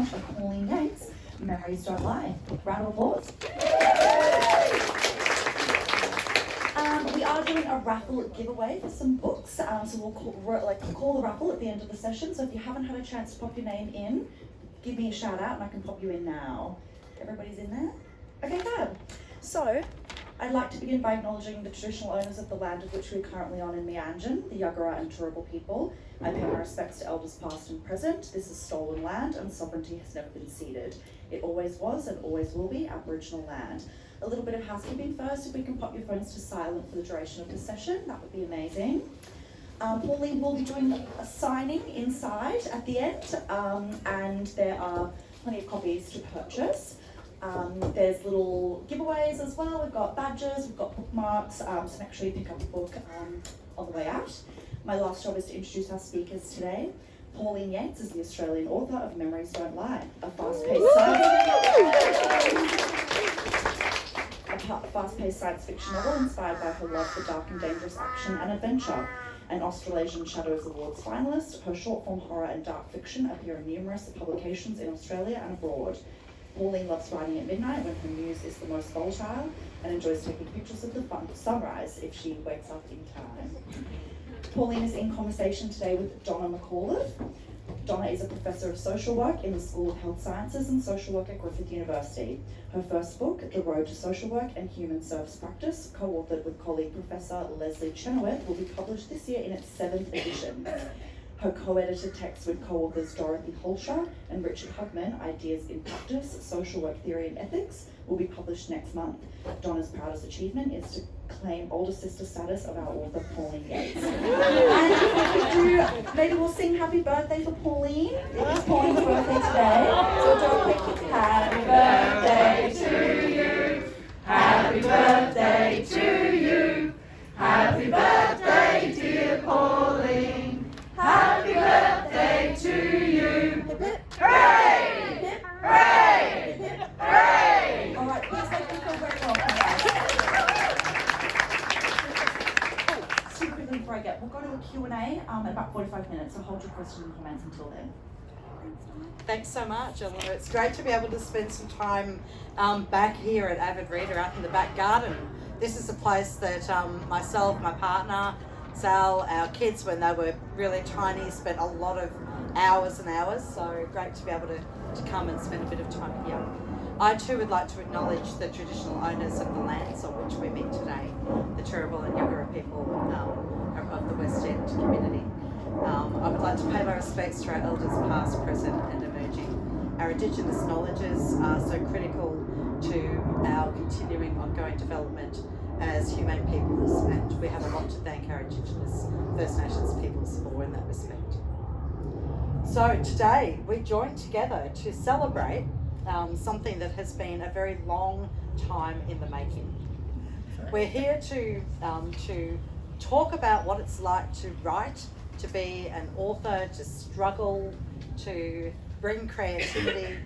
launch of Pauline Yates' Memories Don't Lie. Round of applause. We are doing a raffle giveaway for some books, so we'll call the raffle at the end of the session. So if you haven't had a chance to pop your name in, give me a shout out and I can pop you in now. Everybody's in there? Okay, fab. So I'd like to begin by acknowledging the traditional owners of the land of which we are currently on in Meanjin, the Yagara and Turrbal people. I pay my respects to elders past and present. This is stolen land and sovereignty has never been ceded. It always was and always will be Aboriginal land. A little bit of housekeeping first. If we can pop your phones to silent for the duration of the session, that would be amazing. Pauline will be doing a signing inside at the end, and there are plenty of copies to purchase. There's little giveaways as well. We've got badges, we've got bookmarks, so make sure you pick up a book on the way out. My last job is to introduce our speakers today. Pauline Yates is the Australian author of Memories Don't Lie, a fast-paced science fiction novel inspired by her love for dark and dangerous action and adventure. An Australasian Shadows Awards finalist, her short-form horror and dark fiction appear in numerous publications in Australia and abroad. Pauline loves writing at midnight when her muse is the most volatile and enjoys taking pictures of the sunrise if she wakes up in time. Pauline is in conversation today with Donna McAuliffe. Donna is a professor of social work in the School of Health Sciences and Social Work at Griffith University. Her first book, The Road to Social Work and Human Service Practice, co-authored with colleague Professor Leslie Chenoweth, will be published this year in its 7th edition. Her co-edited text with co-authors Dorothy Holscher and Richard Hugman, Ideas in Practice, Social Work Theory and Ethics, will be published next month. Donna's proudest achievement is to claim older sister status of our author, Pauline Yates. And maybe we'll sing Happy Birthday for Pauline. It is Pauline's birthday today. So do a quick Happy Birthday to you. Happy birthday to you. Happy birthday, dear Pauline. Happy birthday to you. Hip hip. Hooray! Hip hip. Hooray! Hip hip. Hooray! All right, please make them feel very welcome, guys. Super quickly before I get, we'll go to a Q&A in about 45 minutes, so hold your questions and comments until then. Thanks so much, Eleanor. It's great to be able to spend some time back here at Avid Reader out in the back garden. This is a place that myself, my partner, Sal, our kids when they were really tiny spent a lot of hours and hours, so great to be able to come and spend a bit of time here. I too would like to acknowledge the traditional owners of the lands on which we meet today, the Turrbal and Yagara people of the West End community. I would like to pay my respects to our elders past, present and emerging. Our Indigenous knowledges are so critical to our continuing ongoing development as humane peoples, and we have a lot to thank our Indigenous First Nations peoples for in that respect. So today we join together to celebrate something that has been a very long time in the making. We're here to talk about what it's like to write, to be an author, to struggle, to bring creativity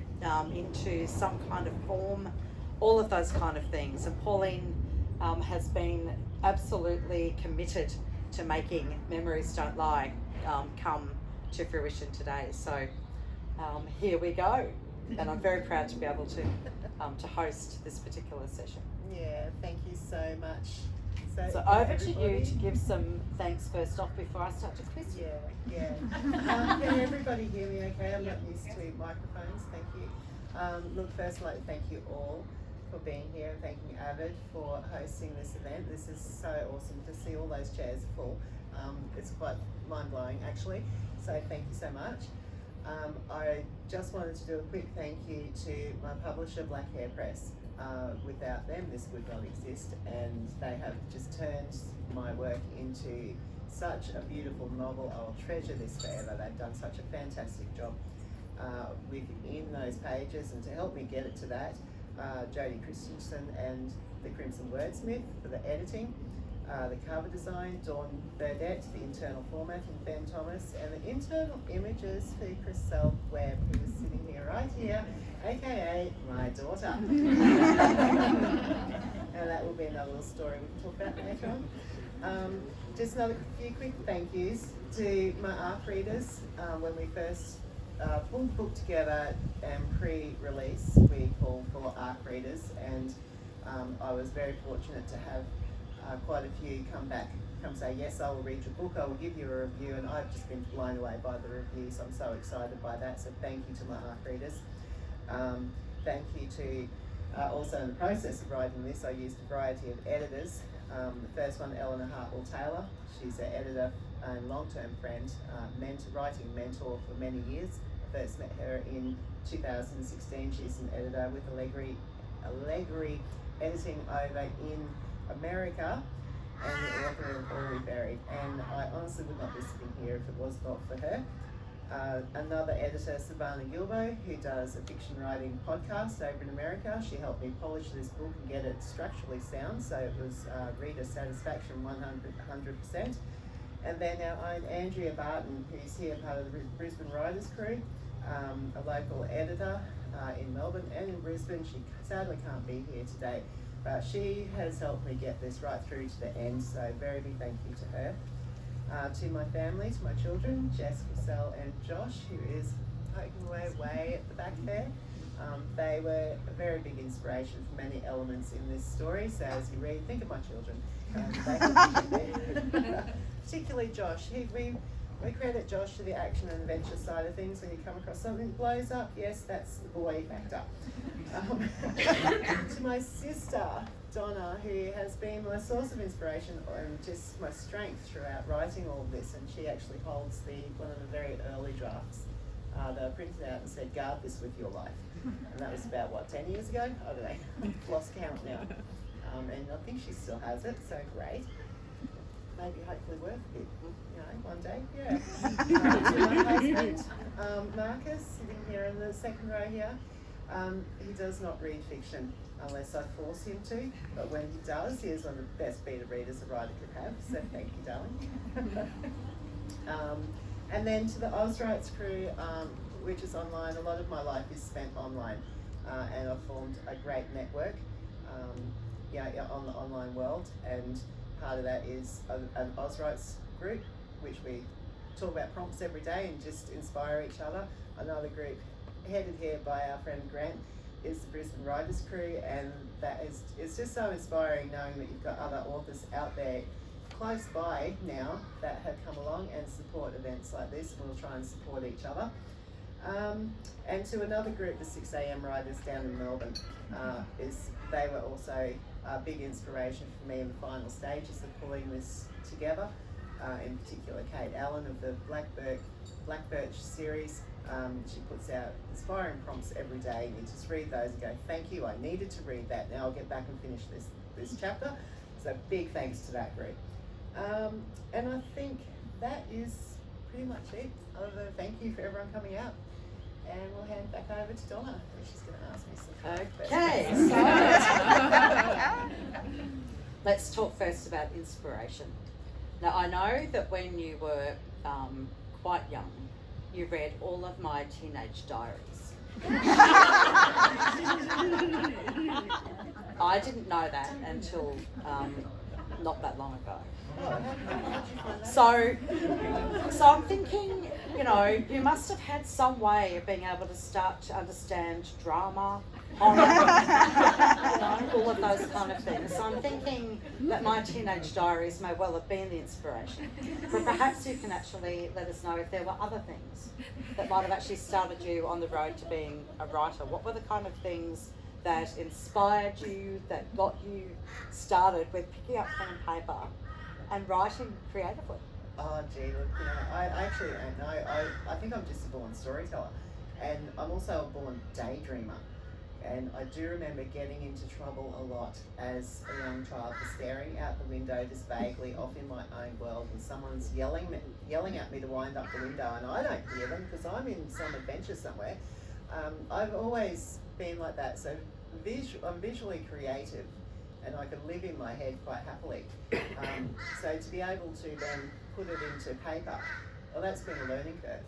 into some kind of form, all of those kind of things. And Pauline has been absolutely committed to making Memories Don't Lie come to fruition today. So here we go. And I'm very proud to be able to host this particular session. Yeah, thank you so much. So over to you to give some thanks first off before I start to quiz you. Yeah. Can everybody hear me okay? I'm not used to microphones, thank you. Look, first I'd like to thank you all for being here and thanking Avid for hosting this event. This is so awesome to see all those chairs full. It's quite mind-blowing actually, so thank you so much. I just wanted to do a quick thank you to my publisher, Black Hair Press. Without them, this would not exist, and they have just turned my work into such a beautiful novel. I'll treasure this forever. They've done such a fantastic job within those pages, and to help me get it to that, Jodie Christensen and the Crimson Wordsmith for the editing, the cover design, Dawn Burdett, the internal formatting, Ben Thomas, and the internal images for Chris Webb, who is sitting here right here, aka my daughter. And that will be another little story we can talk about later on. Just another few quick thank yous to my ARC readers. When we first pulled the book together and pre-release we call for ARC readers, and I was very fortunate to have quite a few come say, yes, I will read your book, I will give you a review, and I've just been blown away by the reviews. I'm so excited by that, so thank you to my ARC readers. Thank you to, also in the process of writing this, I used a variety of editors. The first one, Eleanor Hartwell-Taylor, she's an editor and long-term friend, writing mentor for many years. I first met her in 2016. She's an editor with Allegri Editing over in America, and the author of All We Buried. And I honestly would not be sitting here if it was not for her. Another editor, Savannah Gilbo, who does a fiction writing podcast over in America. She helped me polish this book and get it structurally sound, so it was reader satisfaction 100%. And then our own Andrea Barton, who's here, part of the Brisbane Writers Crew, a local editor in Melbourne and in Brisbane. She sadly can't be here today, but she has helped me get this right through to the end, so very big thank you to her. To my family, to my children, Jess, Giselle and Josh, who is poking away way at the back there. They were a very big inspiration for many elements in this story, so as you read, think of my children. Particularly Josh. We credit Josh to the action and adventure side of things. When you come across something that blows up, yes, that's the boy factor. To my sister, Donna, who has been my source of inspiration and just my strength throughout writing all of this, and she actually holds one of the very early drafts that I printed out and said, guard this with your life. And that was about, 10 years ago? I don't know, lost count now. And I think she still has it, so great. Maybe hopefully worth a bit, one day, yeah. My husband, Marcus, sitting here in the second row here, he does not read fiction unless I force him to, but when he does, he is one of the best beta readers a writer could have, so thank you, darling. And then to the Ozrights crew, which is online. A lot of my life is spent online, and I've formed a great network on the online world, and part of that is an Ozrights group, which we talk about prompts every day and just inspire each other. Another group headed here by our friend Grant is the Brisbane Writers Crew, and it's just so inspiring knowing that you've got other authors out there close by now that have come along and support events like this, and we'll try and support each other. And to another group, the 6am Writers down in Melbourne, they were also a big inspiration for me in the final stages of pulling this together. In particular, Kate Allen of the Black Birch series. She puts out inspiring prompts every day, and you just read those and go, thank you, I needed to read that, now I'll get back and finish this chapter. So big thanks to that group. And I think that is pretty much it, other than thank you for everyone coming out. And we'll hand back over to Donna, and she's going to ask me some Okay, so let's talk first about inspiration. Now, I know that when you were quite young, you read all of my teenage diaries. I didn't know that until not that long ago. So I'm thinking, you must have had some way of being able to start to understand drama, horror, all of those kind of things. So I'm thinking that my teenage diaries may well have been the inspiration. But perhaps you can actually let us know if there were other things that might have actually started you on the road to being a writer. What were the kind of things that inspired you, that got you started with picking up pen and paper and writing creatively? Oh gee, look, I actually don't know. I think I'm just a born storyteller, and I'm also a born daydreamer. And I do remember getting into trouble a lot as a young child for staring out the window just vaguely off in my own world, and someone's yelling at me to wind up the window, and I don't hear them because I'm in some adventure somewhere. I've always been like that, so I'm visually creative, and I can live in my head quite happily. So to be able to then put it into paper, well, that's been a learning curve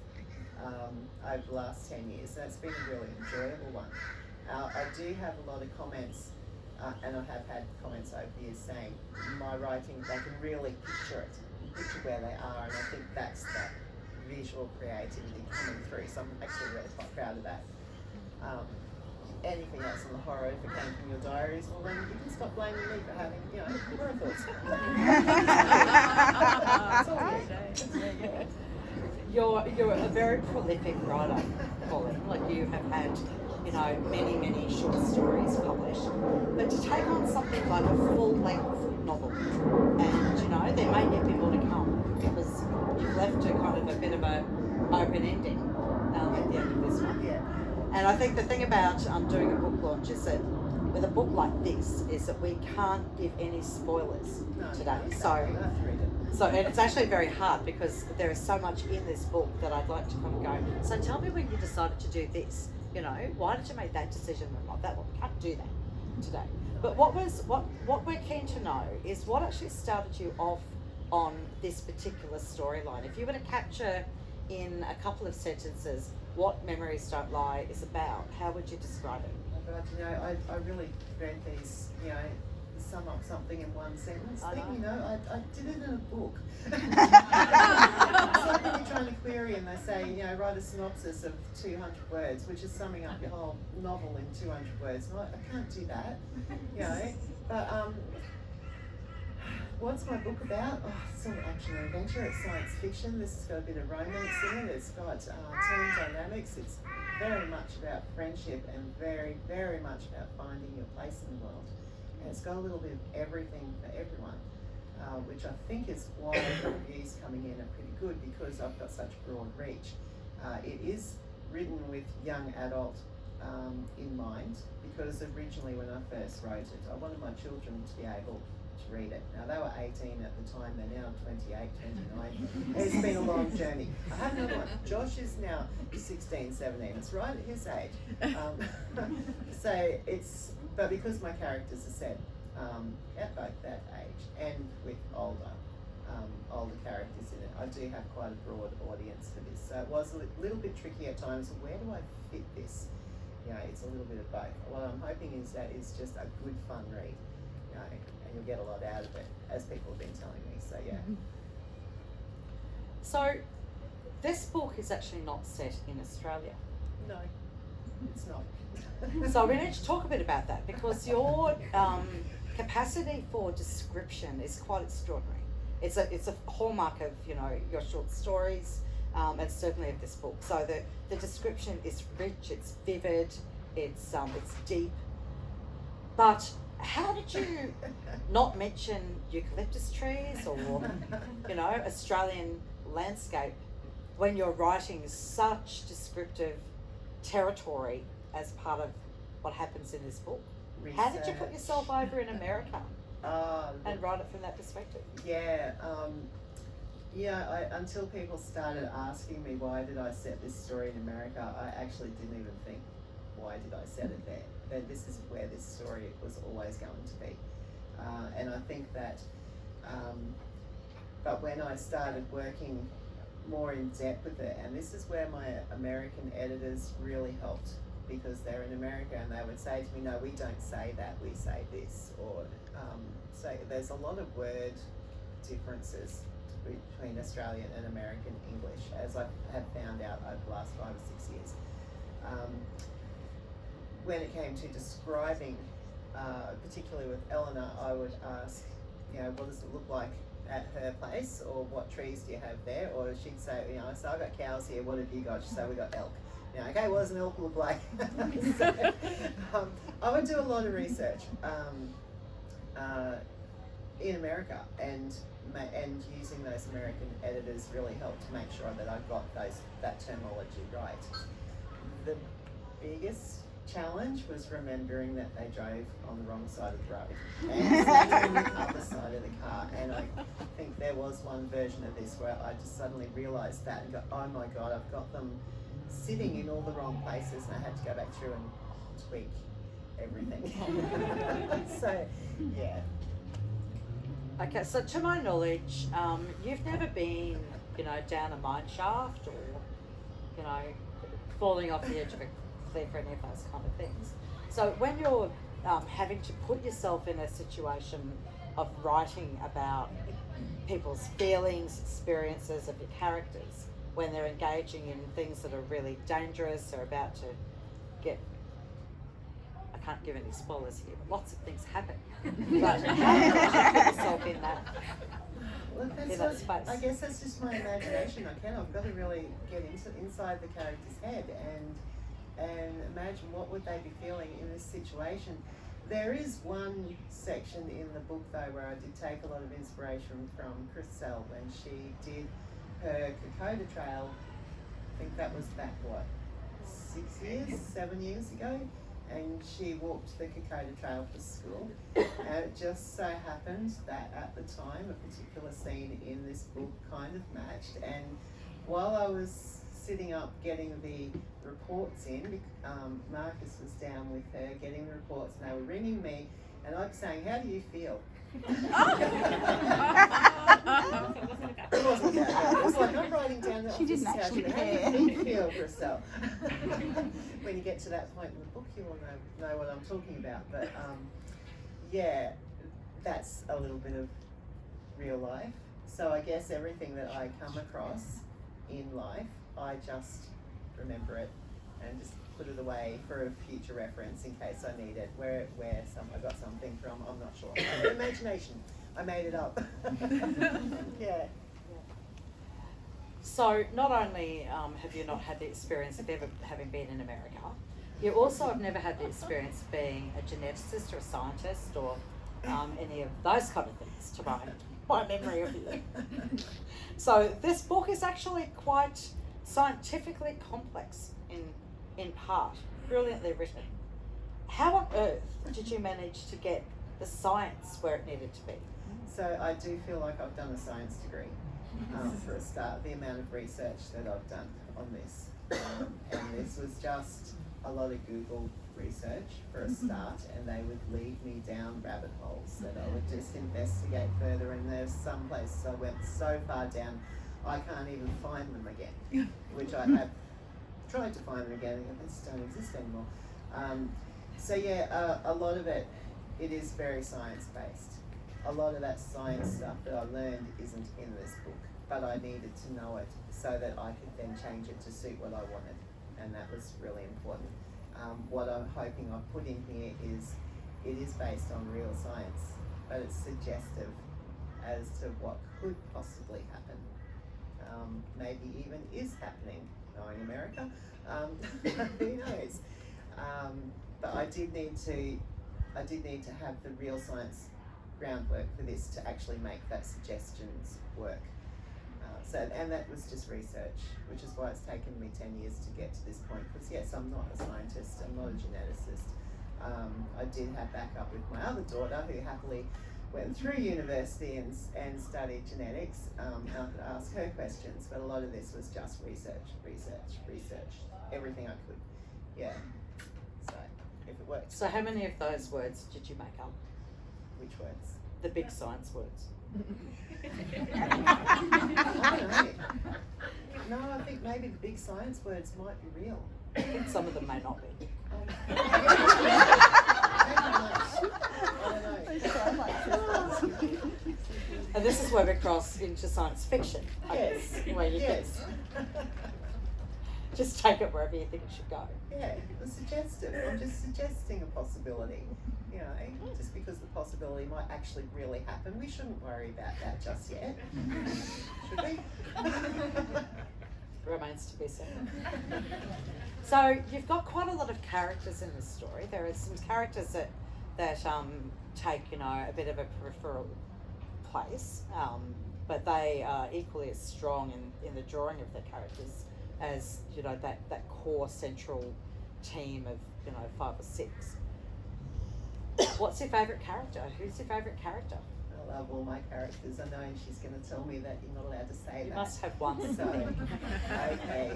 over the last 10 years. So it's been a really enjoyable one. I do have a lot of comments, and I have had comments over the years saying my writing, they can really picture it, picture where they are, and I think that's that visual creativity coming through, so I'm actually really quite proud of that. Anything else on the horror, if it came from your diaries, well then you can stop blaming me for having, horror thoughts. It's all you. You're a very prolific writer, Pauline. Like you have had, many short stories published. But to take on something like a full-length novel, and there may yet be more to come because you've left a kind of a bit of a open ending at the end of this one. Yeah. And I think the thing about doing a book launch is that with a book like this is that we can't give any spoilers today. So and it's actually very hard because there is so much in this book that I'd like to kind of go, so tell me when you decided to do this, why did you make that decision and not that one? We can't do that today. But what we're keen to know is what actually started you off on this particular storyline. If you were to capture in a couple of sentences what Memories Don't Lie is about, how would you describe it? But I really read these, sum up something in one sentence thing, I did it in a book. It's like when you're trying to query and they say, write a synopsis of 200 words, which is summing up your whole novel in 200 words. And I can't do that, But what's my book about? Oh, it's an action and adventure, it's science fiction. This has got a bit of romance in it, it's got team dynamics, it's very much about friendship and very, very much about finding your place in the world. And it's got a little bit of everything for everyone, which I think is why the reviews coming in are pretty good because I've got such broad reach. It is written with young adult in mind because originally when I first wrote it, I wanted my children to be able to read it. Now they were 18 at the time, they're now 28, 29. It's been a long journey. I have another one. Josh is now 16, 17. It's right at his age. But because my characters are set at both that age and with older characters in it, I do have quite a broad audience for this. So it was a little bit tricky at times. Where do I fit this? It's a little bit of both. What I'm hoping is that it's just a good fun read, and you'll get a lot out of it, as people have been telling me. So yeah. So this book is actually not set in Australia. No, it's not. So we need to talk a bit about that because your capacity for description is quite extraordinary. It's a hallmark of your short stories and certainly of this book. So the description is rich, it's vivid, it's deep. But how did you not mention eucalyptus trees or Australian landscape when you're writing such descriptive territory as part of what happens in this book? Research. How did you put yourself over in America and write it from that perspective? Until people started asking me why did I set this story in America, I actually didn't even think, why did I set it there? That this is where this story was always going to be. And I think that, but when I started working more in depth with it, and this is where my American editors really helped, because they're in America and they would say to me, no, we don't say that, we say this, or so there's a lot of word differences between Australian and American English, as I have found out over the last 5 or 6 years. When it came to describing, particularly with Eleanor, I would ask, what does it look like at her place, or what trees do you have there? Or she'd say, so I've got cows here, what have you got? She'd say, we got elk. Okay, what does an elk look like? So, I would do a lot of research in America, and using those American editors really helped to make sure that I got that terminology right. The biggest challenge was remembering that they drove on the wrong side of the road and sat on the other side of the car. And I think there was one version of this where I just suddenly realised that and go, oh my God, I've got them sitting in all the wrong places, and I had to go back through and tweak everything. So, yeah. Okay, so to my knowledge, you've never been, down a mine shaft or, falling off the edge of a cliff or any of those kind of things. So when you're having to put yourself in a situation of writing about people's feelings, experiences of your characters, when they're engaging in things that are really dangerous or about to get, I can't give any spoilers here, but lots of things happen. But how do you put yourself in that? Well, In that space. I guess that's just my imagination. I've got to really get inside the character's head and imagine what would they be feeling in this situation. There is one section in the book though where I did take a lot of inspiration from Chriselle when she did her Kokoda Trail. I think that was back 7 years ago, and she walked the Kokoda Trail for school. And it just so happened that at the time a particular scene in this book kind of matched, and while I was sitting up getting the reports in, Marcus was down with her getting the reports, and they were ringing me, and I'm saying, "How do you feel?" It wasn't that bad. It was like I'm writing down that. She didn't actually how care. do you feel for yourself? When you get to that point in the book, you will know what I'm talking about. But yeah, that's a little bit of real life. So I guess everything that I come across in life, I just remember it and just put it away for a future reference in case I need it. Where I got something from, I'm not sure. Imagination. I made it up. Yeah. So not only have you not had the experience of ever having been in America, you also have never had the experience of being a geneticist or a scientist or any of those kind of things, to my memory of you. So this book is actually quite scientifically complex in part, brilliantly written. How on earth did you manage to get the science where it needed to be? So I do feel like I've done a science degree for a start, the amount of research that I've done on this. And this was just a lot of Google research for a start, and they would lead me down rabbit holes that I would just investigate further, and there's some places I went so far down I can't even find them again, which I have tried to find them again and they just don't exist anymore. So yeah, a lot of it is very science based. A lot of that science stuff that I learned isn't in this book, but I needed to know it so that I could then change it to suit what I wanted, and that was really important. What I'm hoping I've put in here is it is based on real science, but it's suggestive as to what could possibly happen. Maybe even is happening, knowing America. Who knows? But I did need to have the real science groundwork for this to actually make that suggestions work. And that was just research, which is why it's taken me 10 years to get to this point. Because yes, I'm not a scientist, I'm not a geneticist. I did have backup with my other daughter, who happily went through university and studied genetics. I could ask her questions, but a lot of this was just research, everything I could. Yeah. So if it worked. So how many of those words did you make up? Which words? The big science words. I don't know. No, I think maybe the big science words might be real. Some of them may not be. And this is where we cross into science fiction. I guess, where you can just take it wherever you think it should go. Yeah, it's suggestive. I'm just suggesting a possibility. You know, just because the possibility might actually really happen, we shouldn't worry about that just yet. Should we? Remains to be seen. So you've got quite a lot of characters in this story. There are some characters that take, you know, a bit of a peripheral place, but they are equally as strong in the drawing of their characters as, you know, that core central team of, you know, 5 or 6. What's your favourite character? Who's your favourite character? I love all my characters. I know she's going to tell me that you're not allowed to say that. You must have one. So, okay.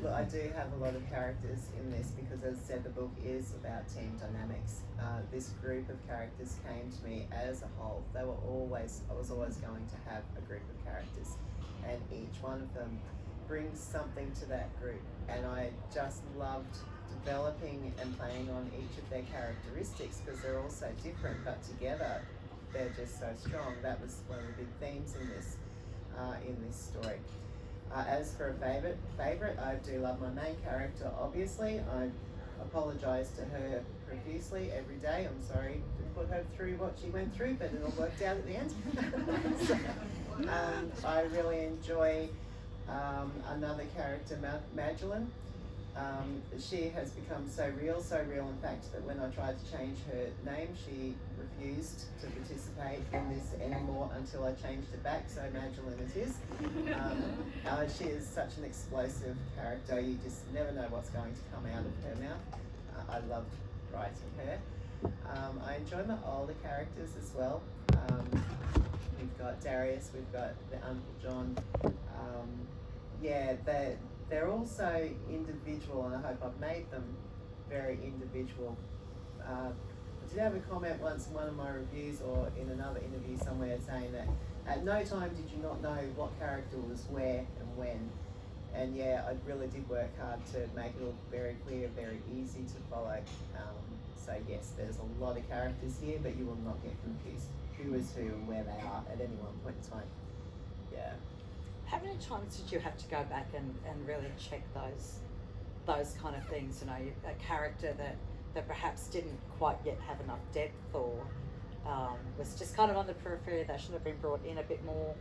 Look, I do have a lot of characters in this because, as I said, the book is about team dynamics. This group of characters came to me as a whole. I was always going to have a group of characters, and each one of them brings something to that group. And I just loved developing and playing on each of their characteristics because they're all so different, but together they're just so strong. That was one of the big themes in this story. As for a favourite, I do love my main character, obviously. I apologise to her profusely every day. I'm sorry to put her through what she went through, but it all worked out at the end. So, I really enjoy another character, Magdalene. She has become so real, in fact, that when I tried to change her name, she refused to participate in this anymore until I changed it back, so Magdalene it is. She is such an explosive character, you just never know what's going to come out of her mouth. I loved writing her. I enjoy my older characters as well. We've got Darius, we've got the Uncle John. They're also individual, and I hope I've made them very individual. I did have a comment once in one of my reviews or in another interview somewhere saying that at no time did you not know what character was where and when. And yeah, I really did work hard to make it all very clear, very easy to follow. So yes, there's a lot of characters here, but you will not get confused who is who and where they are at any one point in time. Yeah. How many times did you have to go back and really check those kind of things? You know, a character that perhaps didn't quite yet have enough depth or was just kind of on the periphery, that should have been brought in a bit more.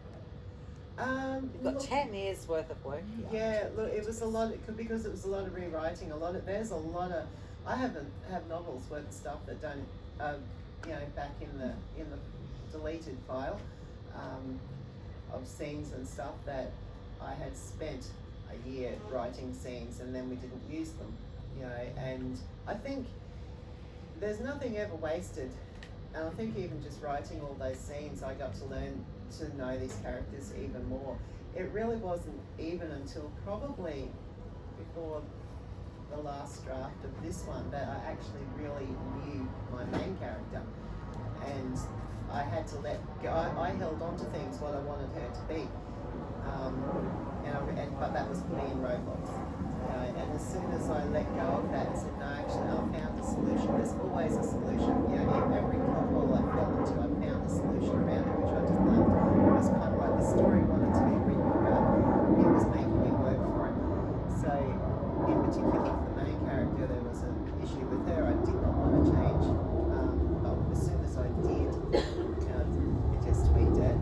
You've got 10 years worth of work here. Yeah, look, it was a lot because it was a lot of rewriting. There's a lot of. I have novels worth of stuff that don't, back in the deleted file, of scenes and stuff that I had spent a year writing scenes and then we didn't use them, And I think there's nothing ever wasted. And I think even just writing all those scenes, I got to learn to know these characters even more. It really wasn't even until probably before the last draft of this one that I actually really knew my main character. And I had to let go. I held on to things, what I wanted her to be. But that was putting in roadblocks. And as soon as I let go of that and said, no, actually, I found a solution. There's always a solution. In every hole I fell into, I found a solution around it, which I just loved. It was kind of like the story wanted to be written about. It was making me work for it. So, in particular, for the main character, there was an issue with her I did not want to change. But as soon as I did, it just tweaked it.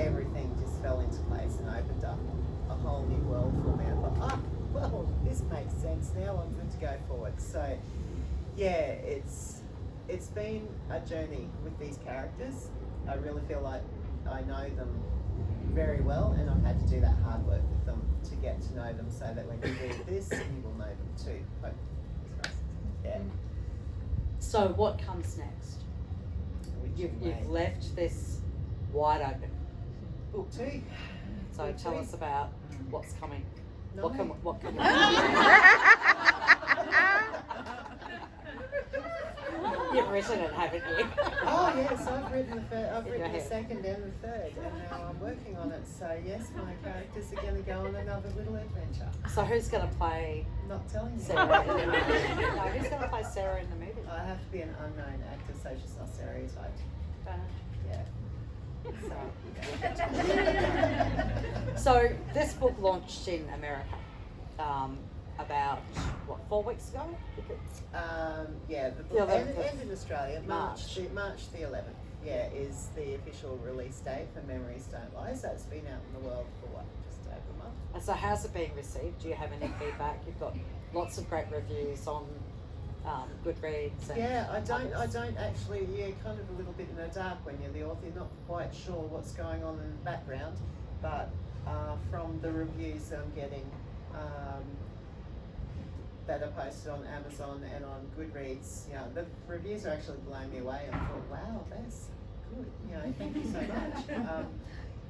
Everything just fell into place and opened up a whole new world for me. I thought, well, this makes sense now. I'm good to go forward. So, yeah, it's been a journey with these characters. I really feel like I know them very well, and I've had to do that hard work with them to get to know them, so that when you read this, you will know them too. Yeah. So, what comes next? You've left this wide open. Book 2. So Book tell 2. us about what's coming. No. What can You've written it, haven't you? Oh yes, I've written the head. second and the third, and now I'm working on it. So yes, my characters are going to go on another little adventure. So who's going to play Not telling you. Sarah in the movie? No, who's going to play Sarah in the movie? I have to be an unknown actor, so she's not stereotyped. Yeah. So this book launched in America about 4 weeks ago? The book The 11th and in Australia, March the 11th. Yeah, is the official release date for Memories Don't Lie. So it's been out in the world for just over a month. And so how's it being received? Do you have any feedback? You've got lots of great reviews on Goodreads. And yeah, I don't actually. Yeah, kind of a little bit in the dark when you're the author. You're not quite sure what's going on in the background, but from the reviews that I'm getting. That are posted on Amazon and on Goodreads, the reviews are actually blowing me away. And I thought, wow, that's good. Thank you so much.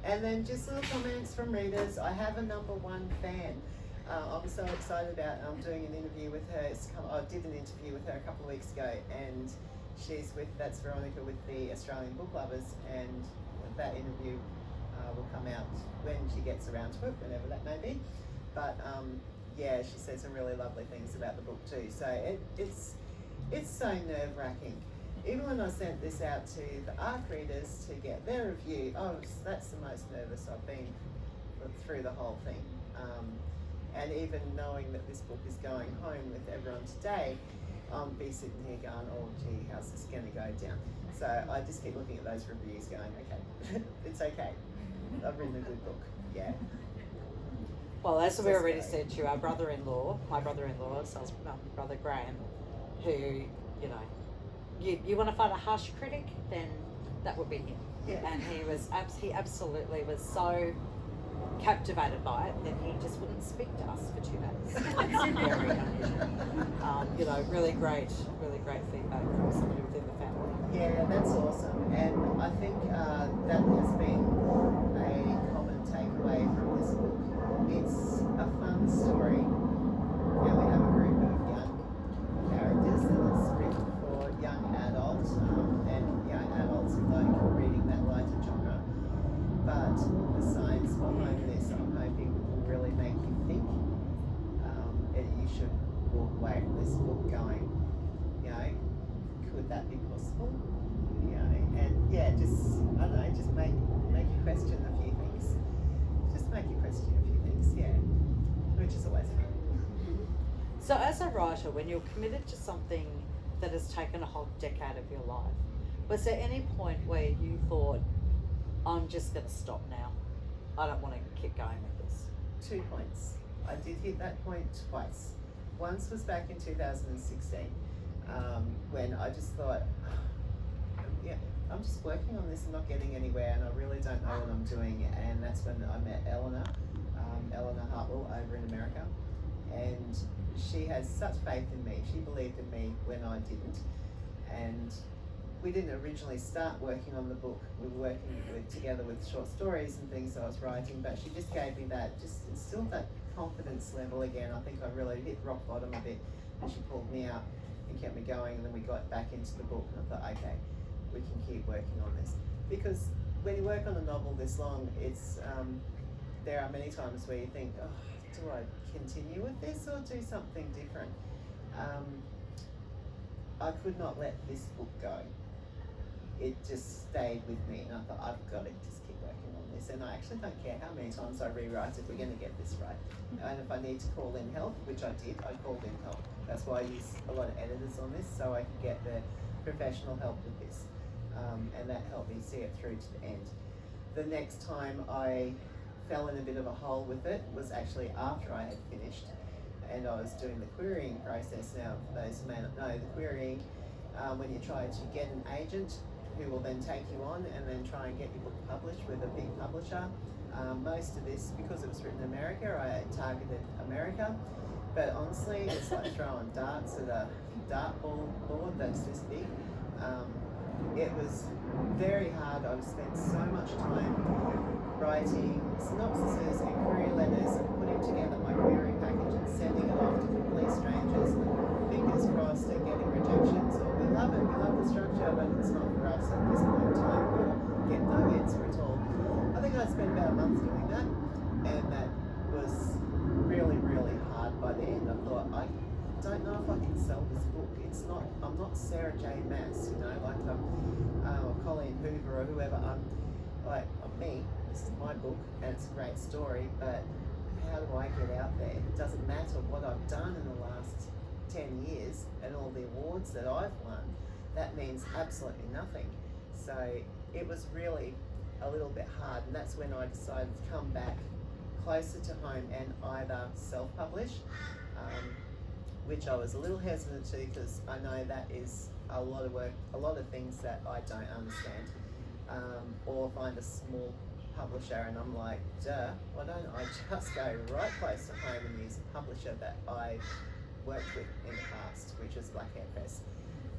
And then just little comments from readers. I have a #1 fan. I'm so excited about doing an interview with her. I did an interview with her a couple of weeks ago, and that's Veronica with the Australian Book Lovers, and that interview will come out when she gets around to it, whenever that may be. But yeah, she said some really lovely things about the book too. So it's so nerve-wracking. Even when I sent this out to the ARC readers to get their review, that's the most nervous I've been through the whole thing. And even knowing that this book is going home with everyone today, I'll be sitting here going, oh gee, how's this going to go down? So I just keep looking at those reviews going, okay, it's okay. I've written a good book, yeah. Well, as we already said to you, my brother-in-law, so brother Graham, who, you know, you want to find a harsh critic, then that would be him. Yeah. And he absolutely was so captivated by it that he just wouldn't speak to us for 2 days. It's very unusual. You know, really great feedback from somebody within the family. Yeah, that's awesome. And I think that has been a common takeaway from this book. It's a fun story. And we have a group of young characters that it's written for young adults and young adults like reading that lighter genre. But the science behind this, I'm hoping, will really make you think. You should walk away from this book going, you know, could that be possible? You know, and yeah, just I don't know, just make you question a few things. Just make you question a few things, yeah, which is always fun. So as a writer, when you're committed to something that has taken a whole decade of your life, was there any point where you thought, I'm just going to stop now, I don't want to keep going with this? 2 points. I did hit that point twice. Once was back in 2016 when I just thought, yeah, I'm just working on this and not getting anywhere, and I really don't know what I'm doing. And that's when I met Eleanor Hartwell over in America, and she has such faith in me. She believed in me when I didn't, and we didn't originally start working on the book. We were working together with short stories and things that I was writing, but she just gave me that, just instilled that confidence level again. I think I really hit rock bottom a bit, and she pulled me out and kept me going, and then we got back into the book, and I thought, okay, we can keep working on this. Because when you work on a novel this long, it's there are many times where you think, oh, do I continue with this or do something different? I could not let this book go. It just stayed with me, and I thought, I've got to just keep working on this. And I actually don't care how many times I rewrite it, we're going to get this right. And if I need to call in help, which I did, I called in help. That's why I use a lot of editors on this, so I could get the professional help with this. And that helped me see it through to the end. The next time I fell in a bit of a hole with it was actually after I had finished, and I was doing the querying process. Now, for those who may not know, the querying, when you try to get an agent who will then take you on and then try and get your book published with a big publisher. Most of this, because it was written in America, I targeted America, but honestly, it's like throwing darts at a dartboard that's this big. It was very hard. I've spent so much time writing synopsises and query letters and putting together my query package and sending it off to complete strangers, and fingers crossed and getting rejections, or we love it, we love the structure, but it's not for us at this point in time, or get no answer at all. I think I spent about a month doing that, and that was really, really hard by the end. I thought, I don't know if I can sell this book. I'm not Sarah J. Maas, you know, like or Colleen Hoover or whoever. I'm me. This is my book, and it's a great story, but how do I get out there? It doesn't matter what I've done in the last 10 years and all the awards that I've won. That means absolutely nothing. So it was really a little bit hard, and that's when I decided to come back closer to home and either self-publish, which I was a little hesitant to, because I know that is a lot of work, a lot of things that I don't understand, or find a small publisher, and I'm like, duh, why don't I just go right close to home and use a publisher that I've worked with in the past, which is Black Hair Press.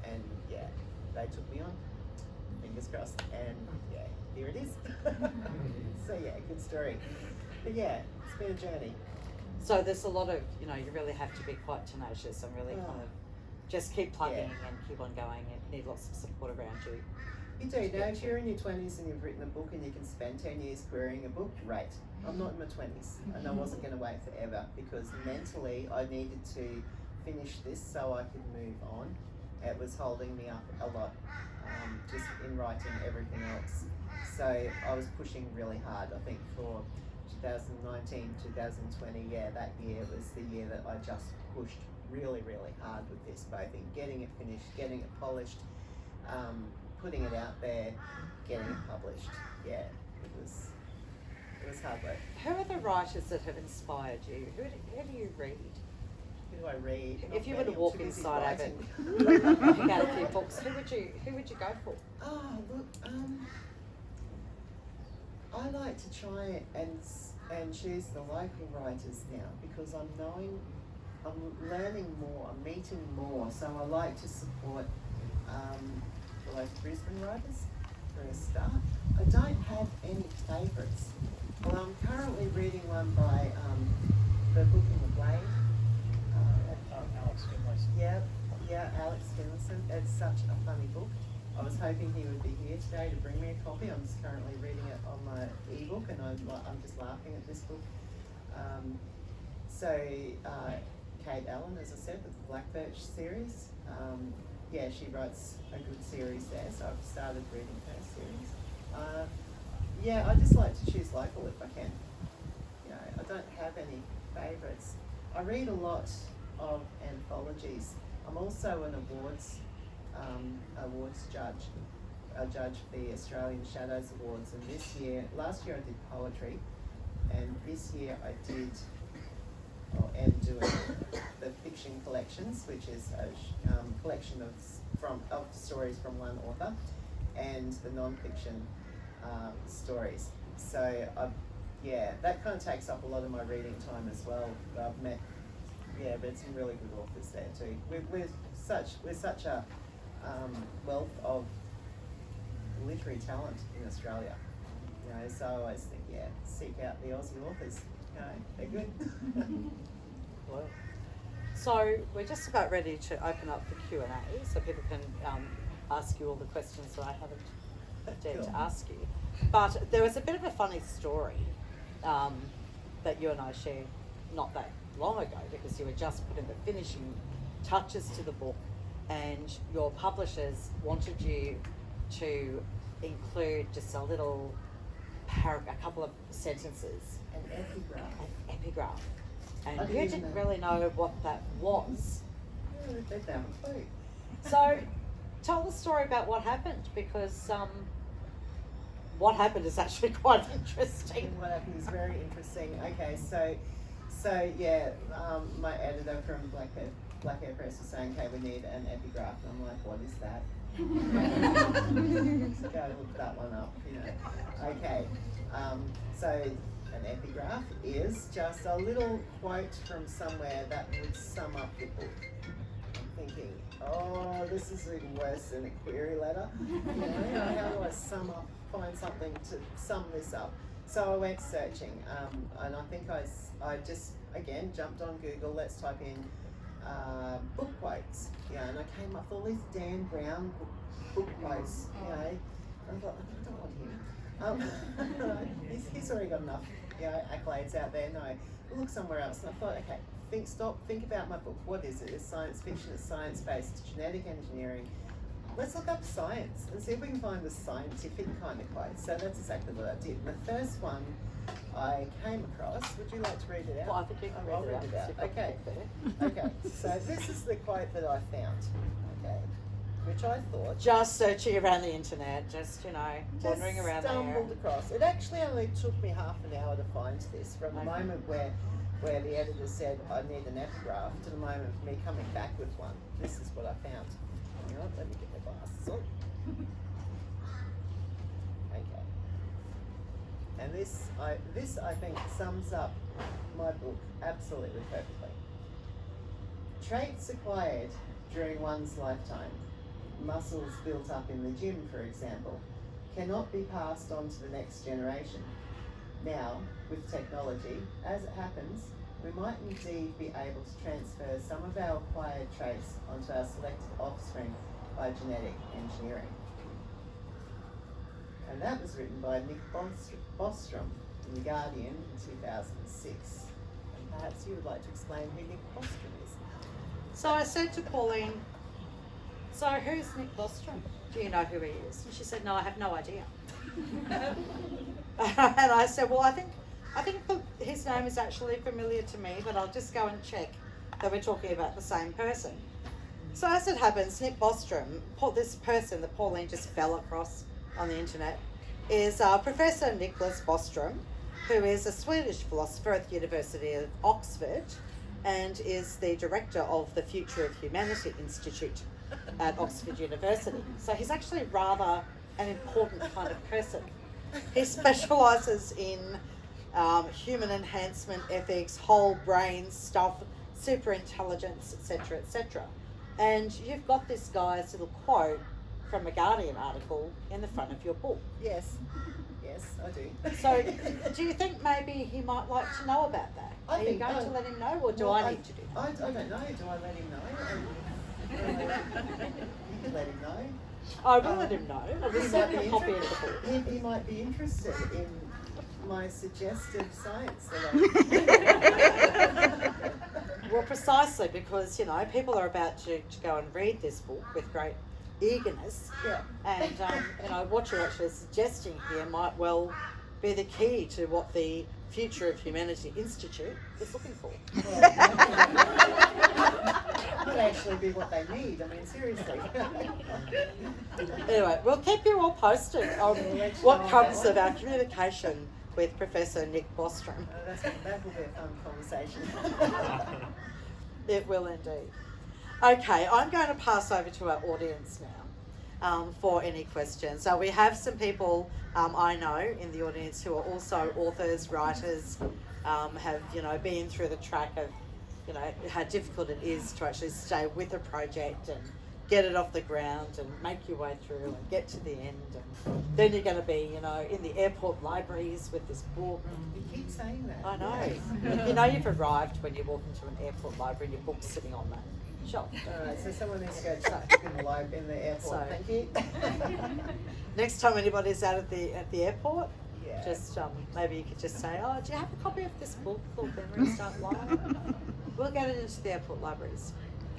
And yeah, they took me on, fingers crossed, and yeah, here it is. So yeah, good story. But yeah, it's been a journey. So there's a lot of, you know, you really have to be quite tenacious and really kind of just keep plugging and keep on going, and need lots of support around you. You do. Now, if you're in your 20s and you've written a book and you can spend 10 years querying a book, great. I'm not in my 20s, and I wasn't going to wait forever, because mentally I needed to finish this so I could move on. It was holding me up a lot, just in writing everything else. So I was pushing really hard. I think for 2019, 2020, yeah, that year was the year that I just pushed really, really hard with this, both in getting it finished, getting it polished, putting it out there, getting it published. Yeah, it was hard work. Who are the writers that have inspired you? Who do you read? Who do I read? If you were Not to many, I'm walk too busy inside writing. Avid, pick out a few books, who would you go for? Oh, look, I like to try and choose the local writers now because I'm learning more, I'm meeting more, so I like to support the local Brisbane writers for a start. I don't have any favourites. Well, I'm currently reading one by The Book in the Blade. Alex Finlayson. Yeah, Alex Finlayson. It's such a funny book. I was hoping he would be here today to bring me a copy. I'm just currently reading it on my ebook, and I'm just laughing at this book. Kate Allen, as I said, with the Black Birch series. Yeah, she writes a good series there, so I've started reading her series. Yeah, I just like to choose local if I can. You know, I don't have any favourites. I read a lot of anthologies. I'm also an awards judge. I judge the Australian Shadows Awards, and last year I did poetry, and this year I am doing the fiction collections, which is a collection of stories from one author, and the non-fiction stories. So that kind of takes up a lot of my reading time as well. I've met some really good authors there too. We're such a wealth of literary talent in Australia. You know, so I always think, seek out the Aussie authors. You know, they're good. Well, so we're just about ready to open up the Q&A so people can ask you all the questions that I haven't dared to ask you. But there was a bit of a funny story that you and I shared not that long ago, because you were just putting the finishing touches to the book and your publishers wanted you to include just a little a couple of sentences. An epigraph. An epigraph. I And you didn't didn't know. really know what that was. They don't have a clue. So tell the story about what happened, because what happened is actually quite interesting. What happened is very interesting. Okay, so my editor from Black Hair Press was saying, okay, we need an epigraph, and I'm like, what is that? So go look that one up, you know. Okay, so an epigraph is just a little quote from somewhere that would sum up the book. I'm thinking, oh, this is even worse than a query letter. You know, how do I find something to sum this up? So I went searching, and I think I just, again, jumped on Google, let's type in book quotes, and I came up with all these Dan Brown book quotes, you know, and I thought, I don't want him. He's already got enough, accolades out there. No, we'll look somewhere else. And I thought, okay, think about my book. What is it? It's science fiction, it's science-based, it's genetic engineering. Let's look up science and see if we can find the scientific kind of quotes. So that's exactly what I did. The first one I came across, would you like to read it out? Well, I think you can I'll read it out. Okay. Okay. So this is the quote that I found. Okay. Which I thought. Just searching around the internet, just wandering around stumbled there. across. It actually only took me half an hour to find this, from the moment where the editor said I need an epigraph to the moment of me coming back with one. This is what I found. Hang on, let me get my glasses on. Okay. And this I think sums up my book absolutely perfectly. Traits acquired during one's lifetime, muscles built up in the gym, for example, cannot be passed on to the next generation. Now, with technology, as it happens, we might indeed be able to transfer some of our acquired traits onto our selected offspring by genetic engineering. And that was written by Nick Bostrom in The Guardian in 2006. And perhaps you would like to explain who Nick Bostrom is. So I said to Pauline, so who's Nick Bostrom? Do you know who he is? And she said, no, I have no idea. And I said, well, I think I think his name is actually familiar to me, but I'll just go and check that we're talking about the same person. So as it happens, Nick Bostrom, this person that Pauline just fell across on the internet, is Professor Nicholas Bostrom, who is a Swedish philosopher at the University of Oxford and is the director of the Future of Humanity Institute at Oxford University. So he's actually rather an important kind of person. He specialises in human enhancement, ethics, whole brain stuff, super intelligence, etc., etc. And you've got this guy's little quote from a Guardian article in the front of your book. Yes, I do. So, do you think maybe he might like to know about that? Are you going to let him know, or do I need to do that? I don't know. Do I let him know? You can let him know. I will let him know. I will send him a copy of the book. He might be interested in my suggestive science that Well, precisely because, people are about to go and read this book with great eagerness. Yeah. And, what you're actually suggesting here might well be the key to what the Future of Humanity Institute is looking for. Could actually be what they need. I mean, seriously. Anyway, we'll keep you all posted on what comes of our communication with Professor Nick Bostrom. That will be a fun conversation. It will indeed. Okay, I'm going to pass over to our audience now for any questions. So we have some people I know in the audience who are also authors, writers, have been through the track of how difficult it is to actually stay with a project and get it off the ground and make your way through and get to the end, and then you're going to be in the airport libraries with this book. You keep saying that. I know. Yes. You've arrived when you walk into an airport library and your book's sitting on that shelf. Alright, so someone needs to go check in the airport. So- Thank you. Next time anybody's out at the airport, Yeah. just maybe you could just say, "Oh, do you have a copy of this book called Memories Don't Lie?" We'll get it into the airport libraries.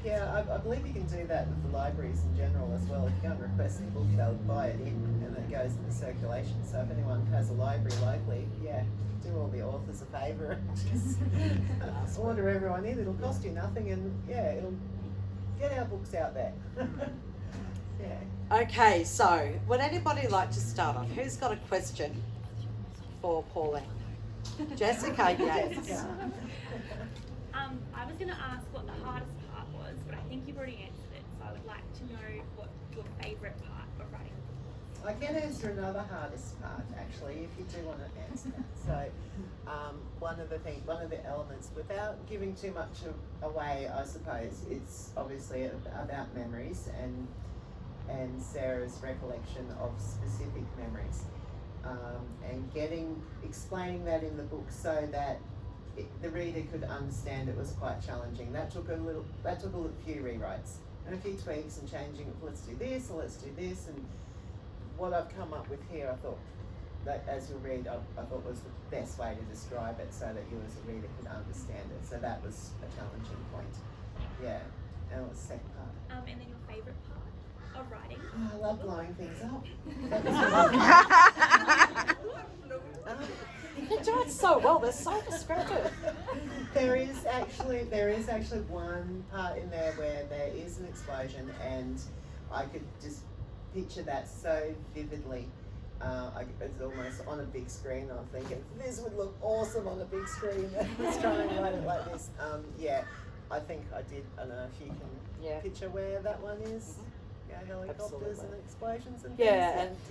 Yeah, I believe you can do that with the libraries in general as well. If you go and request a book, they'll buy it in and it goes into circulation. So if anyone has a library locally, do all the authors a favour and just order everyone in. It'll cost you nothing, and it'll get our books out there. Okay, so would anybody like to start off? Who's got a question for Pauline? Jessica Yates. I was going to ask what the hardest part was, but I think you've already answered it. So I would like to know what your favourite part of writing a book I can answer another hardest part actually, if you do want to answer that. So, one of the elements, without giving too much away, I suppose, it's obviously about memories and Sarah's recollection of specific memories, and explaining that in the book so that the reader could understand. It was quite challenging. That took a few rewrites and a few tweaks and changing. Let's do this, or let's do this, and what I've come up with here, I thought that as you'll read, I thought was the best way to describe it so that you as a reader could understand it. So that was a challenging point. Yeah, and what was the second part? and then your favourite part of writing. Oh, I love blowing things up. You do it so well. They're so descriptive. There is actually one part in there where there is an explosion, and I could just picture that so vividly. It's almost on a big screen. I'm thinking this would look awesome on a big screen. Let's try and write it like this. I think I did. I don't know if you can picture where that one is. Yeah, helicopters Absolutely. and explosions and things.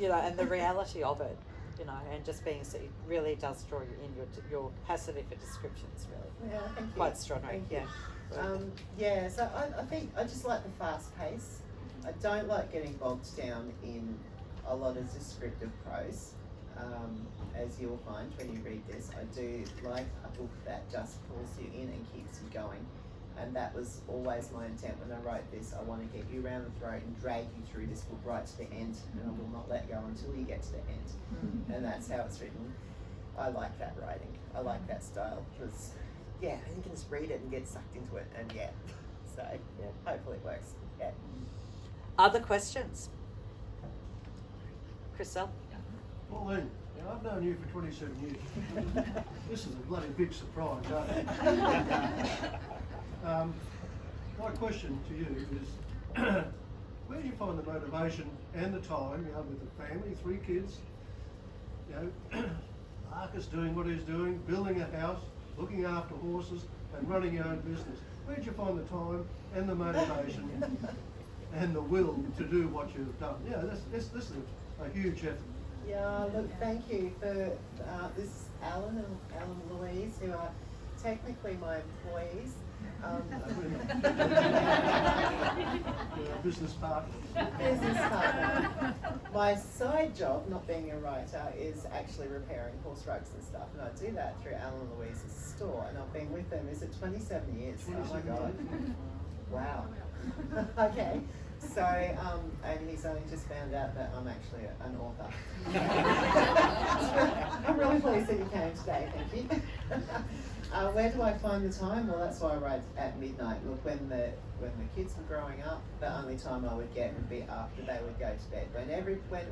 Yeah, and the reality of it, and just being so, it really does draw you in. Your capacity for descriptions really Yeah, thank you. quite extraordinary. Thank you. So I think I just like the fast pace. I don't like getting bogged down in a lot of descriptive prose, as you'll find when you read this. I do like a book that just pulls you in and keeps you going, and that was always my intent when I wrote this. I want to get you around the throat and drag you through this book right to the end, and I will not let go until you get to the end. And that's how it's written. I like that writing. I like that style because, you can just read it and get sucked into it, and so hopefully it works. Yeah. Other questions? Chriselle? Pauline, I've known you for 27 years. This is a bloody big surprise, isn't it? My question to you is, where do you find the motivation and the time, with the family, 3 kids, Marcus doing what he's doing, building a house, looking after horses, and running your own business? Where do you find the time and the motivation and the will to do what you've done? This is a huge effort. Yeah, look, thank you for this is Alan and Louise, who are technically my employees. Business partners. Business partner. My side job, not being a writer, is actually repairing horse rugs and stuff, and I do that through Alan and Louise's store, and I've been with them, is it 27 years? 27 Oh my God. years. Wow. Okay. So, and he's only just found out that I'm actually an author. I'm really pleased that you came today, thank you. Where do I find the time? Well, that's why I write at midnight. Look, when the kids were growing up, the only time I would get would be after they would go to bed. When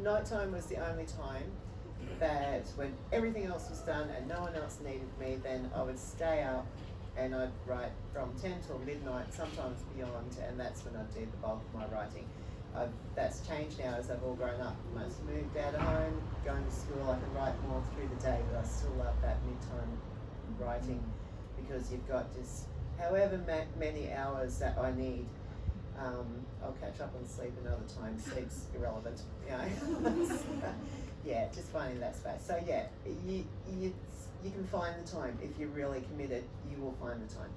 nighttime was the only time that when everything else was done and no one else needed me, then I would stay up and I'd write from 10 till midnight, sometimes beyond, and that's when I'd do the bulk of my writing. That's changed now as I've all grown up. Most moved out of home, going to school, I can write more through the day, but I still love that midtime writing because you've got just however many hours that I need. I'll catch up on sleep another time. Sleep's irrelevant, yeah, just finding that space. So yeah, you can find the time. If you're really committed, you will find the time.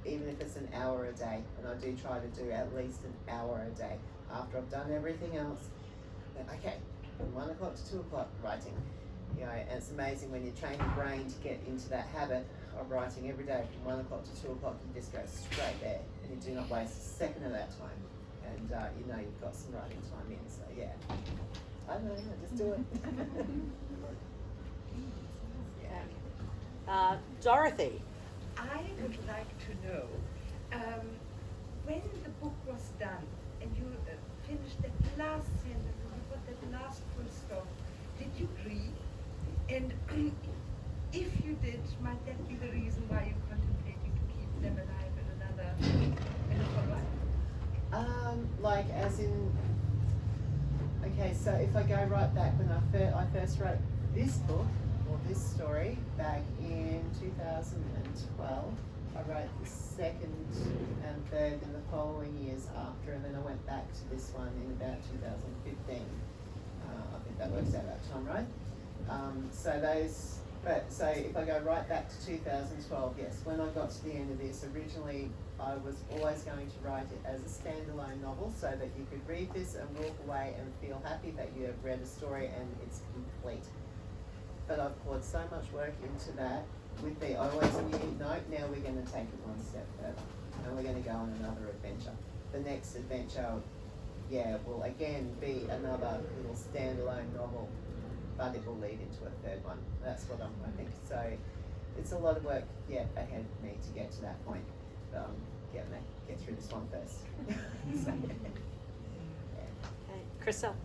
Even if it's an hour a day, and I do try to do at least an hour a day. After I've done everything else, then, okay, from 1 o'clock to 2 o'clock, writing. And it's amazing when you train your brain to get into that habit of writing every day from 1 o'clock to 2 o'clock, you just go straight there, and you do not waste a second of that time. And you've got some writing time in, so yeah. I don't know, just do it. Dorothy. I would like to know, when the book was done and you finished that last sentence and you put that last full stop, did you grieve? And if you did, might that be the reason why you're contemplating to keep them alive in a follow-up? Like as in, okay, so if I go right back when I first wrote this book, or this story, back in 2012, I wrote the second and third in the following years after, and then I went back to this one in about 2015. I think that works out about time, right? So if I go right back to 2012, yes, when I got to the end of this, originally I was always going to write it as a standalone novel so that you could read this and walk away and feel happy that you have read a story and it's complete. But I've poured so much work into that with the I always knew, no, now we're going to take it one step further and we're going to go on another adventure. The next adventure, will again be another little standalone novel, but it will lead into a third one. That's what I'm hoping. So it's a lot of work yet ahead of me to get to that point. But get through this one first. So, Chriselle.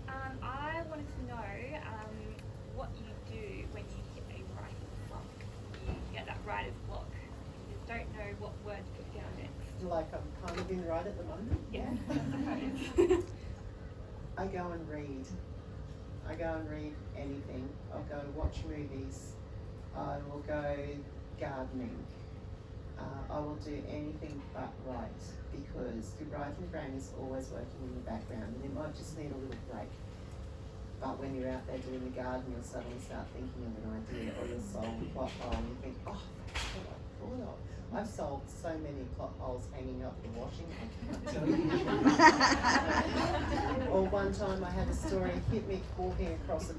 I wanted to know what you do when you hit a writing block. You get that writer's block. You don't know what word to put down next. like I'm kind of in right at the moment. Yeah. I go and read. I go and read anything. I'll go watch movies. I will go gardening. I will do anything but write because your writing brain is always working in the background and it might just need a little break. But when you're out there doing the garden, you'll suddenly start thinking of an idea or you'll solve a plot hole and you think, oh, that's what I thought of. I've solved so many plot holes hanging up in washing, I can't tell you. Or one time I had a story hit me walking across the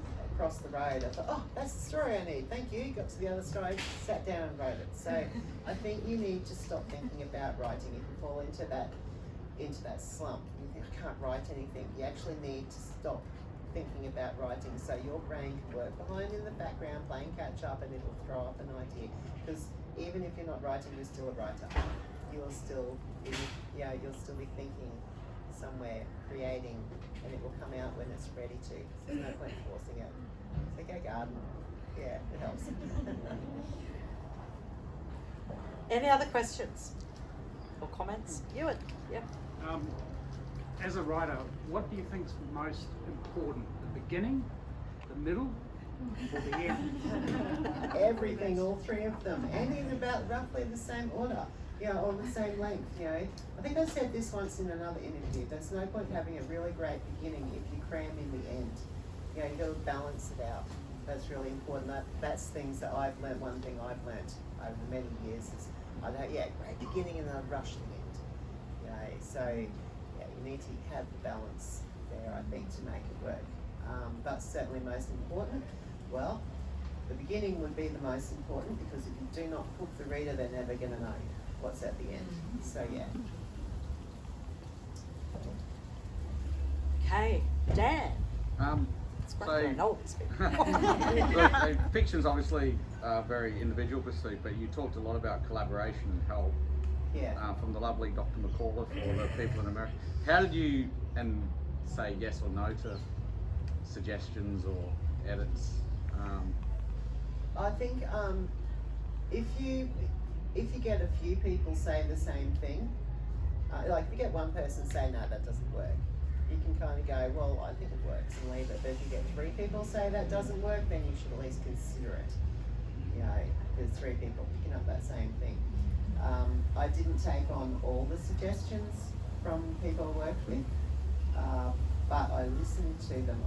road. I thought, oh, that's the story I need. Thank you. Got to the other story, sat down and wrote it. So I think you need to stop thinking about writing. If you fall into that slump, you think I can't write anything. You actually need to stop thinking about writing so your brain can work behind in the background, playing catch up, and it'll throw up an idea. Because even if you're not writing, you're still a writer. You'll still be thinking somewhere creating, and it will come out when it's ready to. There's no point forcing it. So go garden. Yeah, it helps. Any other questions or comments? Ewan, yep. As a writer, what do you think is most important? The beginning, the middle, or the end? Everything, all three of them, and in about roughly the same order, or the same length, I think I said this once in another interview, there's no point having a really great beginning if you cram in the end. You've got to balance it out. That's really important. That's things that I've learned. One thing I've learned over many years is, great beginning and then I'd rush the end. So you need to have the balance there, I think, to make it work. But certainly most important, well, the beginning would be the most important, because if you do not hook the reader, they're never going to know what's at the end. So yeah. Okay, Dan. It's great for an oldest bit. Fiction's obviously very individual pursuit, but you talked a lot about collaboration and help from the lovely Dr. McCullough for the people in America. How did you say yes or no to suggestions or edits? I think if you get a few people say the same thing, like if you get one person say no, that doesn't work, you can kind of go, well, I think it works, and leave it. But if you get 3 people say that doesn't work, then you should at least consider it. There's 3 people picking up that same thing. I didn't take on all the suggestions from people I worked with, but I listened to them.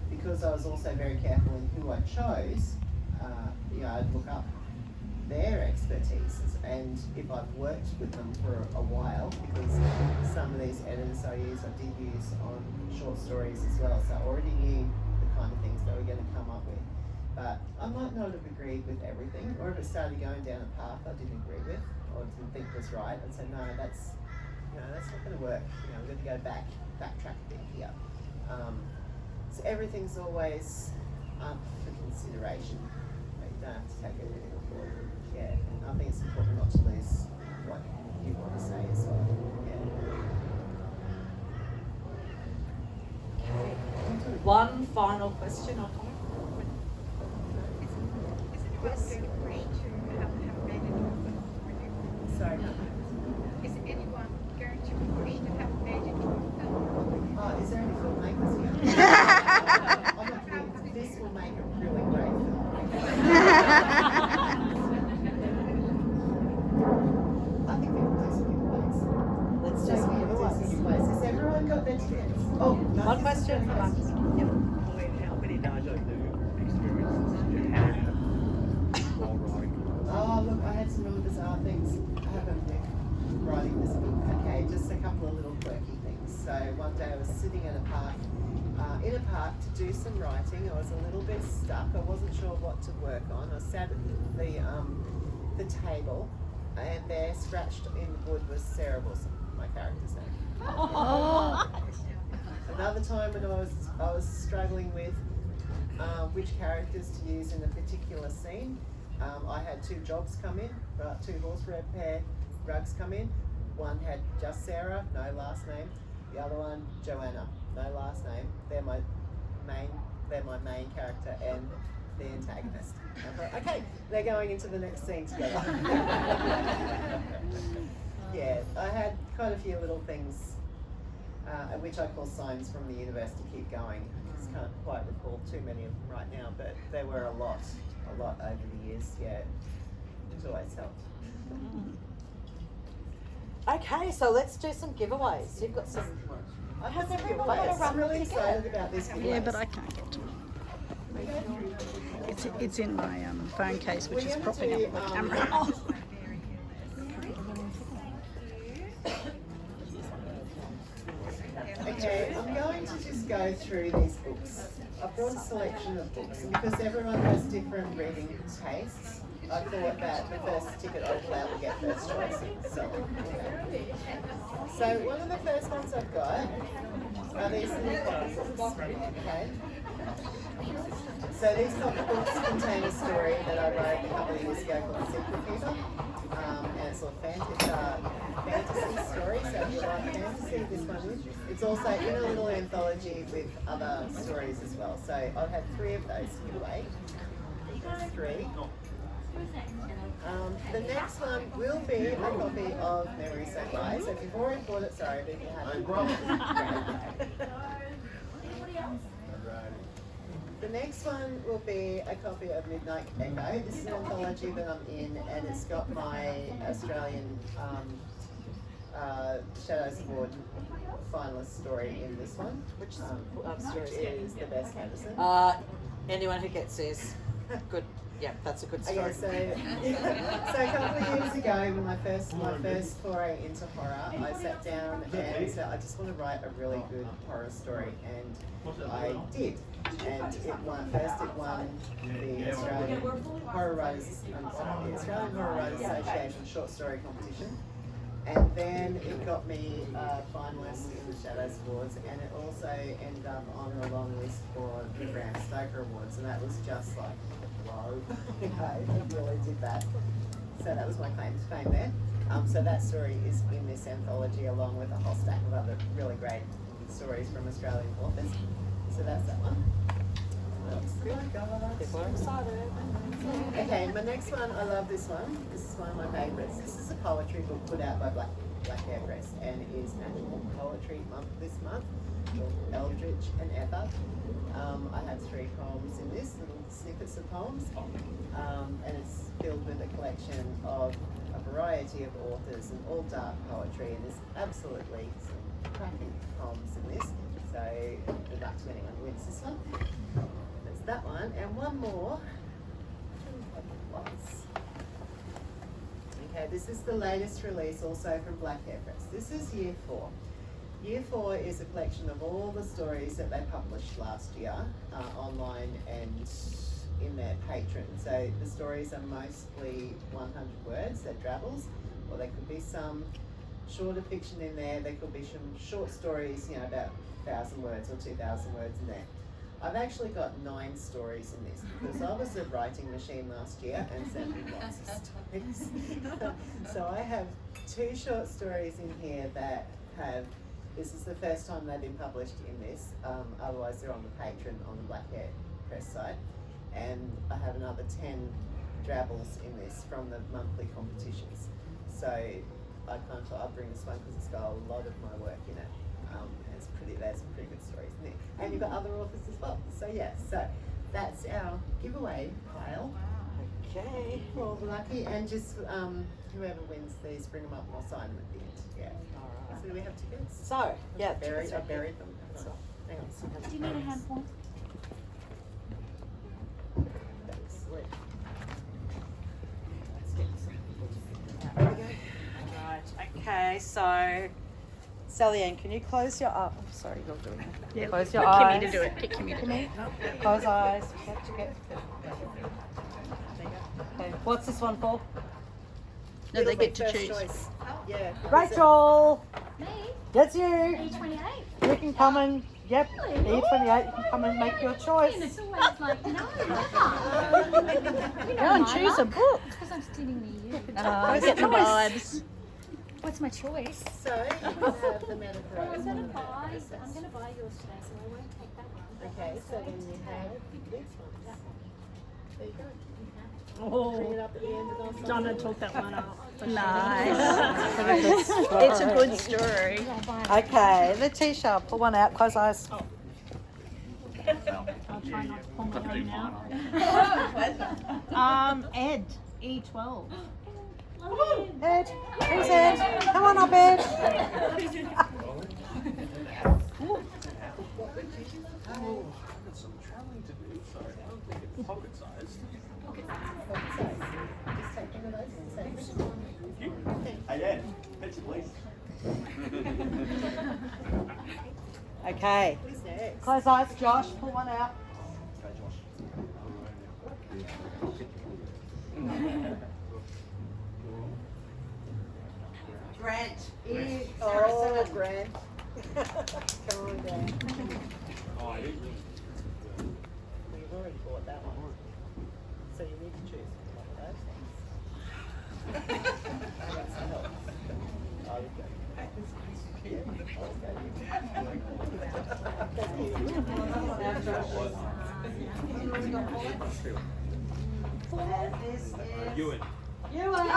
Because I was also very careful in who I chose, I'd look up their expertise, and if I've worked with them for a while, because some of these editors I did use on short stories as well, so I already knew the kind of things they were going to come up with. But I might not have agreed with everything, or if it started going down a path I didn't agree with, or didn't think was right, I'd say, no, that's not going to work. We're going to go backtrack a bit here. So everything's always up for consideration. You don't have to take everything on board. And I think it's important not to lose what you want to say as well. Okay. One final question or comment? Sorry. Is anyone going to push to have made it into a film? Oh, is there any filmmakers here? I'm not kidding. This will make a really great film. I think we can do some giveaways. Let's do some giveaways. Has everyone got their tickets? Oh, no. One question. Pauline, how many Najo New experiences did you have while writing? Oh, look, I had some really bizarre things happen with writing this book. Okay, just a couple of little quirky things. So one day I was sitting in a park to do some writing. I was a little bit stuck. I wasn't sure what to work on. I sat at the table, and there, scratched in wood, was Sarah Wilson, my character's name. Another time when I was struggling with which characters to use in a particular scene. I had 2 jobs come in, 2 horse repair rugs come in. One had just Sarah, no last name. The other one, Joanna, no last name. They're my main character and the antagonist. I thought, okay, they're going into the next scene together. I had quite a few little things, which I call signs from the universe to keep going. I just can't quite recall too many of them right now, but there were a lot over the years. It's always helped. Okay, so let's do some giveaways. You've got some. Has everyone got a raffle really ticket? excited about this giveaway. Yeah, but I can't get to it. It's in my phone case, which is propping up my camera. Okay, I'm going to just go through these books. I've brought a selection of books, and because everyone has different reading tastes, I thought that the first ticket I was allowed to get first choice. So one of the first ones I've got are these little copy books. Okay. So these copy books contain a story that I wrote a couple of years ago called The Secret Keeper. And it's a fantasy story, so if you like fantasy, see this one in. It's also in a little anthology with other stories as well. So I'll have 3 of those to give away. That's 3. The next one will be a copy of Memories Don't Lie. So if you've already bought it, sorry, but if you haven't. The next one will be a copy of Midnight Echo. This is an anthology that I'm in, and it's got my Australian Shadows Award finalist story in this one. Which story is The Best Medicine. Anyone who gets this, good. Yeah, that's a good story. Okay, so a couple of years ago, when my first foray into horror, I sat down and said, I just want to write a really good horror story, and I did. And it won the Australian Horror Writers, the Australian Horror Writers Association short story competition. And then it got me a finalist in the Shadows Awards, and it also ended up on the long list for the Bram Stoker Awards, and that was just like, whoa, okay, it really did that. So that was my claim to fame there. So that story is in this anthology along with a whole stack of other really great stories from Australian authors. So that's that one. People are excited. Okay, my next one, I love this one. This is one of my favourites. This is a poetry book put out by Black Hair Press, and it is National Poetry Month this month, Eldritch and Ether. I have 3 poems in this, little snippets of poems, and it's filled with a collection of a variety of authors and all dark poetry, and there's absolutely some cracking poems in this. So good luck to anyone who wins this one. There's that one, and one more. Okay, this is the latest release also from Black Hair Press. This is Year 4. Year 4 is a collection of all the stories that they published last year online and in their Patreon. So the stories are mostly 100 words, they're drabbles, or there could be some shorter fiction in there, there could be some short stories, about 1,000 words or 2,000 words in there. I've actually got 9 stories in this because I was a writing machine last year and sent me lots of stories. So I have 2 short stories in here that this is the first time they've been published in this, otherwise they're on the Patreon on the Black Hair Press site. And I have another 10 drabbles in this from the monthly competitions. So I kind of thought I'd bring this one because it's got a lot of my work in it. There's some pretty good stories in there. And you've got other authors as well. So yeah, so that's our giveaway pile. Okay. Well, lucky, and just whoever wins these, bring them up and I'll sign them at the end. Yeah. All right. So do we have tickets? So, yeah. I buried them. Hang on. Do you need a handful? Thanks. Right. Okay. So, Sally Ann, can you close your eyes? Oh, sorry, you're doing it. Yeah, Close your get eyes. Kimmy to do it. Get Kimmy to do it. Close eyes. Okay. What's this one for? No, they get to First choose. choice. Yeah. Rachel. Me? That's you. E28. You can come and E28. You can come and make your choice. It's always like, no. Go and choose a book. It's because I'm sitting near you. I get the vibes. What's my choice? So you have the Mediterranean. I'm going to buy yours today, so I won't take that one. Okay, so then you have these ones. There you go. Bring Oh, it up at the end and I'll sign Donna it. took that one up. Nice. It's a good story. Okay, Letitia, pull one out. Close eyes. I'll try not to pull my own now. Ed, E12. Ed, who's Ed? Come on up, Ed. Oh, I've got some travelling to do, so I don't think it's pocket sized. Just take one of those and save it. Hey, Ed, picture please. Okay. Who's next? Close eyes, Josh. Pull one out. Okay, Josh. Grant. Oh, Grant. Come on down. Oh, I didn't. You've already bought that one. So you need to choose one of those things. That's the help. Oh, okay. And this is Ewan. Ewan.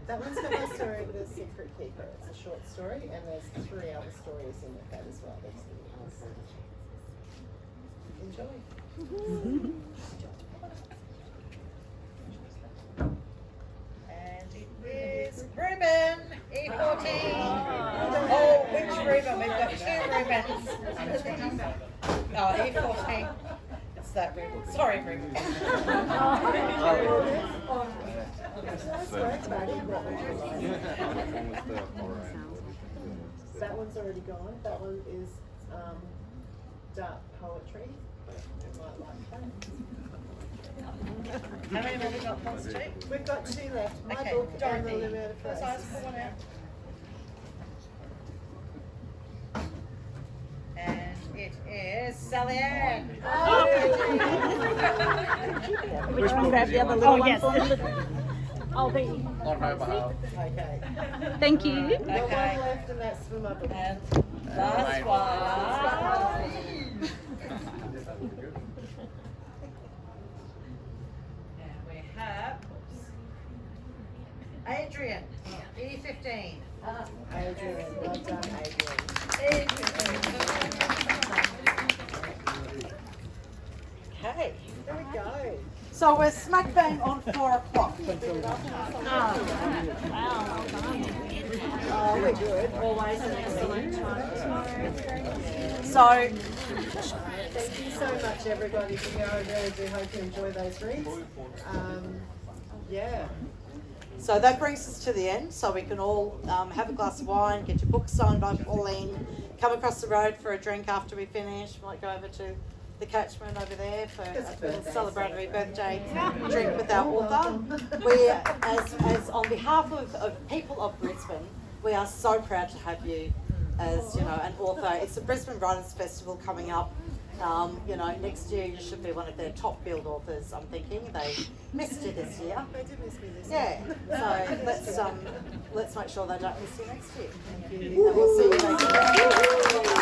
That one's got my story, The Secret Keeper. It's a short story, and there's 3 other stories in that as well. Enjoy. And it is Reuben, E14. Oh, which Reuben? We've got 2 Reubens. Oh, E14. It's that Reuben. Sorry, Reuben. That one's already gone. That one is dark poetry. You might like that. How many more we got? Plus 2? We've got 2 left. My Okay, book and Dorothy. the Limited Close eyes, pull one out. And it is Sally Ann. Which one grabbed the other little one for me? I'll be. On her behalf. Okay. Thank you. Got one left, and that's for my book. And last one. And we have Adrian, E15. Adrian, well done, Adrian. Okay. There we go. So we're smack bang on 4 o'clock. Oh, we're good. Always an excellent So, Thank you so much, everybody, for going. I really do hope you enjoy those reads. Yeah. so that brings us to the end. So we can all have a glass of wine, get your book signed by Pauline, come across the road for a drink after we finish. We might go over to the catchment over there for a celebratory birthday drink with our author. We, as on behalf of people of Brisbane, we are so proud to have you as an author. It's the Brisbane Writers Festival coming up. Next year you should be one of their top billed authors. I'm thinking they missed you this year. They did miss me this year. Yeah. So let's make sure they don't miss you next year. Thank you. And we'll see you next year.